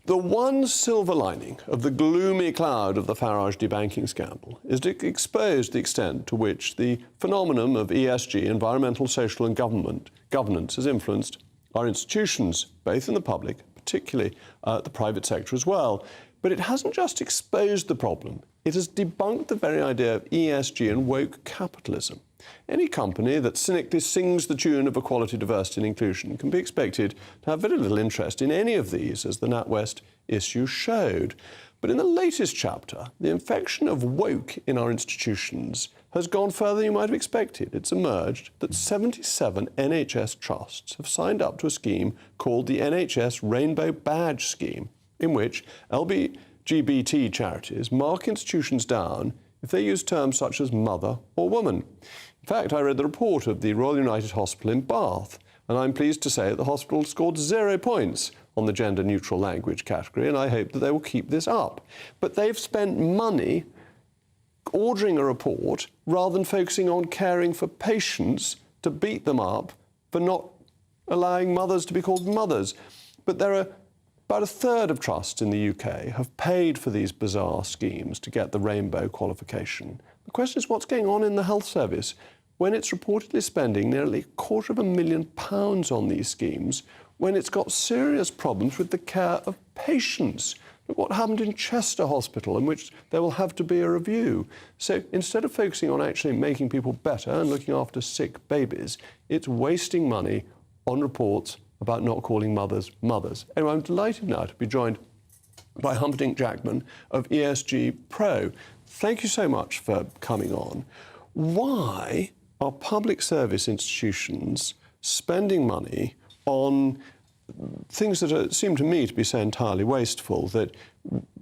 The one silver lining of the gloomy cloud of the Farage debanking scandal is to expose the extent to which the phenomenon of ESG, environmental, social and governance, has influenced our institutions, both in the public, particularly the private sector as well. But it hasn't just exposed the problem, it has debunked the very idea of ESG and woke capitalism. Any company that cynically sings the tune of equality, diversity and inclusion can be expected to have very little interest in any of these, as the NatWest issue showed. But in the latest chapter, the infection of woke in our institutions has gone further than you might have expected. It's emerged that 77 NHS trusts have signed up to a scheme called the NHS Rainbow Badge Scheme, in which LGBT charities mark institutions down if they use terms such as mother or woman. In fact, I read the report of the Royal United Hospital in Bath, and I'm pleased to say that the hospital scored 0 points on the gender-neutral language category, and I hope that they will keep this up. But they've spent money ordering a report rather than focusing on caring for patients to beat them up for not allowing mothers to be called mothers. But there are about a third of trusts in the UK have paid for these bizarre schemes to get the rainbow qualification. The question is, what's going on in the health service when it's reportedly spending nearly £250,000 on these schemes, when it's got serious problems with the care of patients? Look what happened in Chester Hospital, in which there will have to be a review. So instead of focusing on actually making people better and looking after sick babies, it's wasting money on reports about not calling mothers mothers. Anyway, I'm delighted now to be joined by Humperdinck Jackman of ESG Pro. Thank you so much for coming on. Why are public service institutions spending money on things that seem to me to be so entirely wasteful that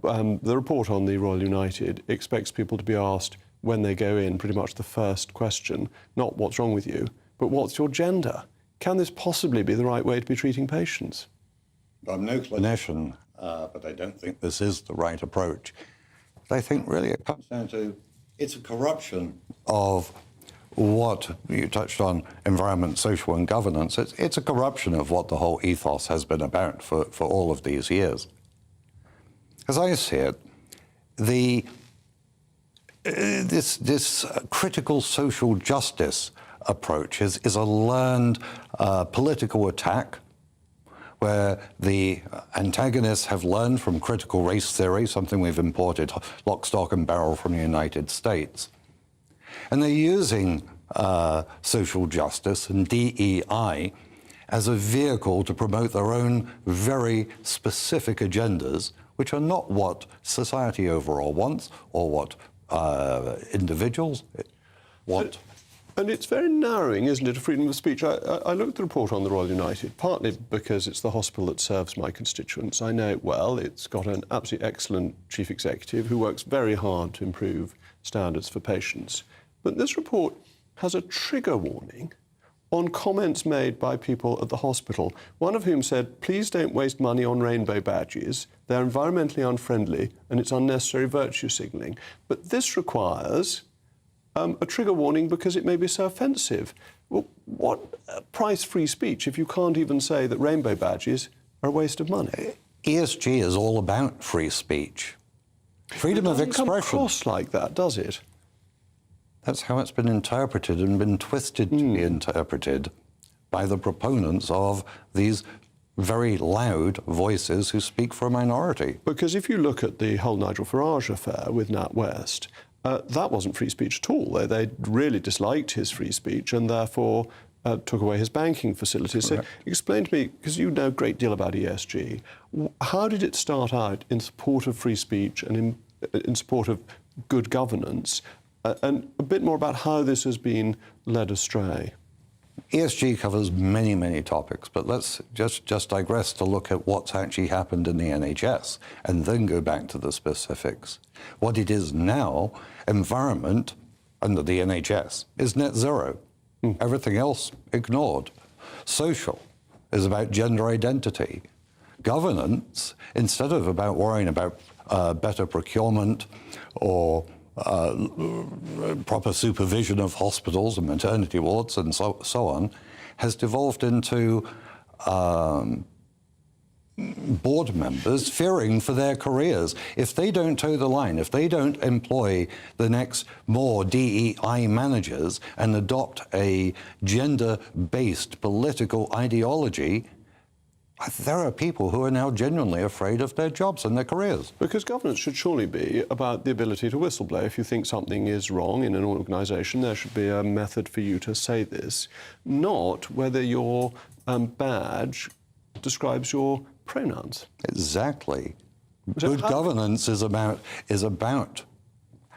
the report on the Royal United expects people to be asked when they go in pretty much the first question, not what's wrong with you, but what's your gender? Can this possibly be the right way to be treating patients? I'm no clinician, but I don't think this is the right approach. But I think really it comes down to, it's a corruption of what you touched on, environment, social and governance. It's a corruption of what the whole ethos has been about for all of these years. As I see it, this critical social justice approach is a learned political attack where the antagonists have learned from critical race theory, something we've imported lock, stock and barrel from the United States. And they're using social justice and DEI as a vehicle to promote their own very specific agendas, which are not what society overall wants or what individuals want. And it's very narrowing, isn't it, of freedom of speech? I looked at the report on the Royal United, partly because it's the hospital that serves my constituents. I know it well. It's got an absolutely excellent chief executive who works very hard to improve standards for patients. But this report has a trigger warning on comments made by people at the hospital, one of whom said, please don't waste money on rainbow badges. They're environmentally unfriendly and it's unnecessary virtue signalling. But this requires a trigger warning because it may be so offensive. Well, what price free speech if you can't even say that rainbow badges are a waste of money? ESG is all about free speech. Freedom of expression. It doesn't come across like that, does it? That's how it's been interpreted and been twisted to be interpreted by the proponents of these very loud voices who speak for a minority. Because if you look at the whole Nigel Farage affair with NatWest, that wasn't free speech at all. They really disliked his free speech and therefore took away his banking facilities. So explain to me, because you know a great deal about ESG, how did it start out in support of free speech and in support of good governance? And a bit more about how this has been led astray. ESG covers many, many topics, but let's just digress to look at what's actually happened in the NHS and then go back to the specifics. What it is now, environment under the NHS is net zero. Everything else ignored. Social is about gender identity. Governance, instead of about worrying about better procurement or proper supervision of hospitals and maternity wards and so on, has devolved into board members fearing for their careers. If they don't toe the line, if they don't employ the next more DEI managers and adopt a gender-based political ideology, there are people who are now genuinely afraid of their jobs and their careers. Because governance should surely be about the ability to whistleblow. If you think something is wrong in an organisation, there should be a method for you to say this, not whether your badge describes your pronouns. Exactly. So Good governance is about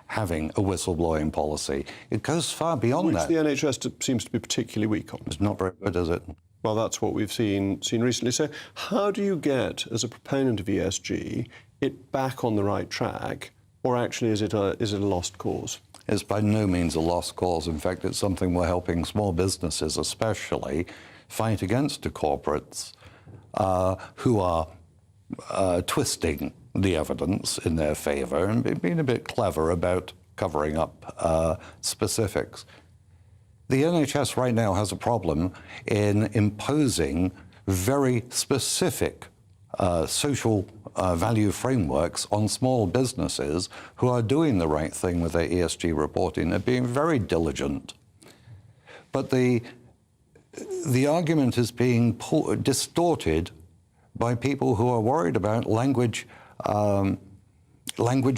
having a whistleblowing policy. It goes far beyond that. Which the NHS seems to be particularly weak on. It's not very good, is it? Well, that's what we've seen recently. So how do you get, as a proponent of ESG, it back on the right track, or actually is it a lost cause? It's by no means a lost cause. In fact, it's something we're helping small businesses especially fight against the corporates who are twisting the evidence in their favour and being a bit clever about covering up specifics. The NHS right now has a problem in imposing very specific social value frameworks on small businesses who are doing the right thing with their ESG reporting. They're being very diligent. But the argument is being distorted by people who are worried about language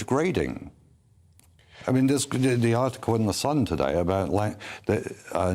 grading. I mean, the article in The Sun today about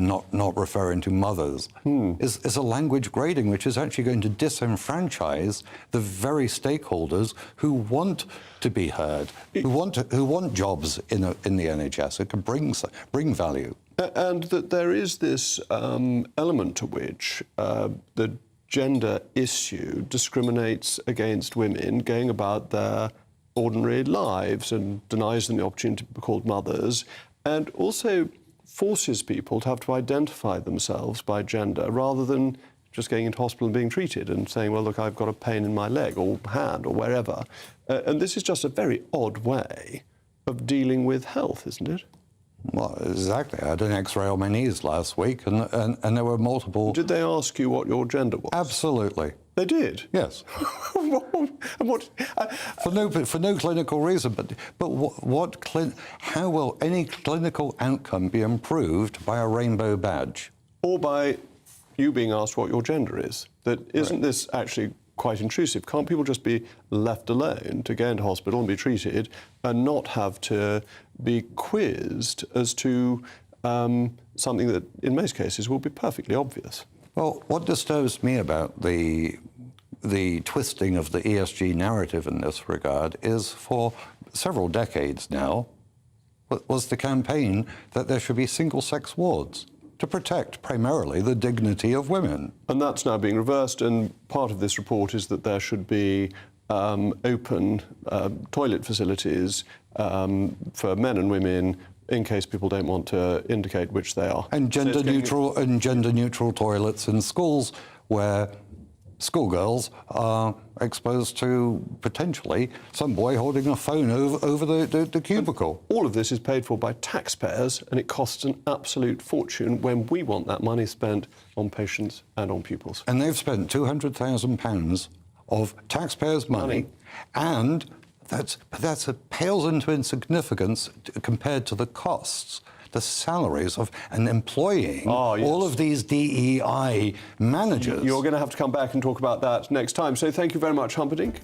not referring to mothers is a language grading which is actually going to disenfranchise the very stakeholders who want to be heard, who want jobs in the NHS, who can bring value. And that there is this element to which the gender issue discriminates against women going about their ordinary lives and denies them the opportunity to be called mothers, and also forces people to have to identify themselves by gender rather than just going into hospital and being treated and saying, well, look, I've got a pain in my leg or hand or wherever. And this is just a very odd way of dealing with health, isn't it? Well, exactly. I had an X-ray on my knees last week, and there were multiple... Did they ask you what your gender was? Absolutely. They did? Yes. What? For no clinical reason, but how will any clinical outcome be improved by a rainbow badge? Or by you being asked what your gender is? That isn't this actually quite intrusive? Can't people just be left alone to go into hospital and be treated and not have to be quizzed as to something that, in most cases, will be perfectly obvious? Well, what disturbs me about the twisting of the ESG narrative in this regard is, for several decades now, was the campaign that there should be single-sex wards to protect primarily the dignity of women. And that's now being reversed, and part of this report is that there should be open toilet facilities for men and women in case people don't want to indicate which they are. And gender-neutral toilets in schools where schoolgirls are exposed to, potentially, some boy holding a phone over the cubicle. All of this is paid for by taxpayers, and it costs an absolute fortune when we want that money spent on patients and on pupils. And they've spent £200,000 of taxpayers' money. And that pales into insignificance compared to the costs, the salaries of and employing all of these DEI managers. You're going to have to come back and talk about that next time. So thank you very much, Humperdinck.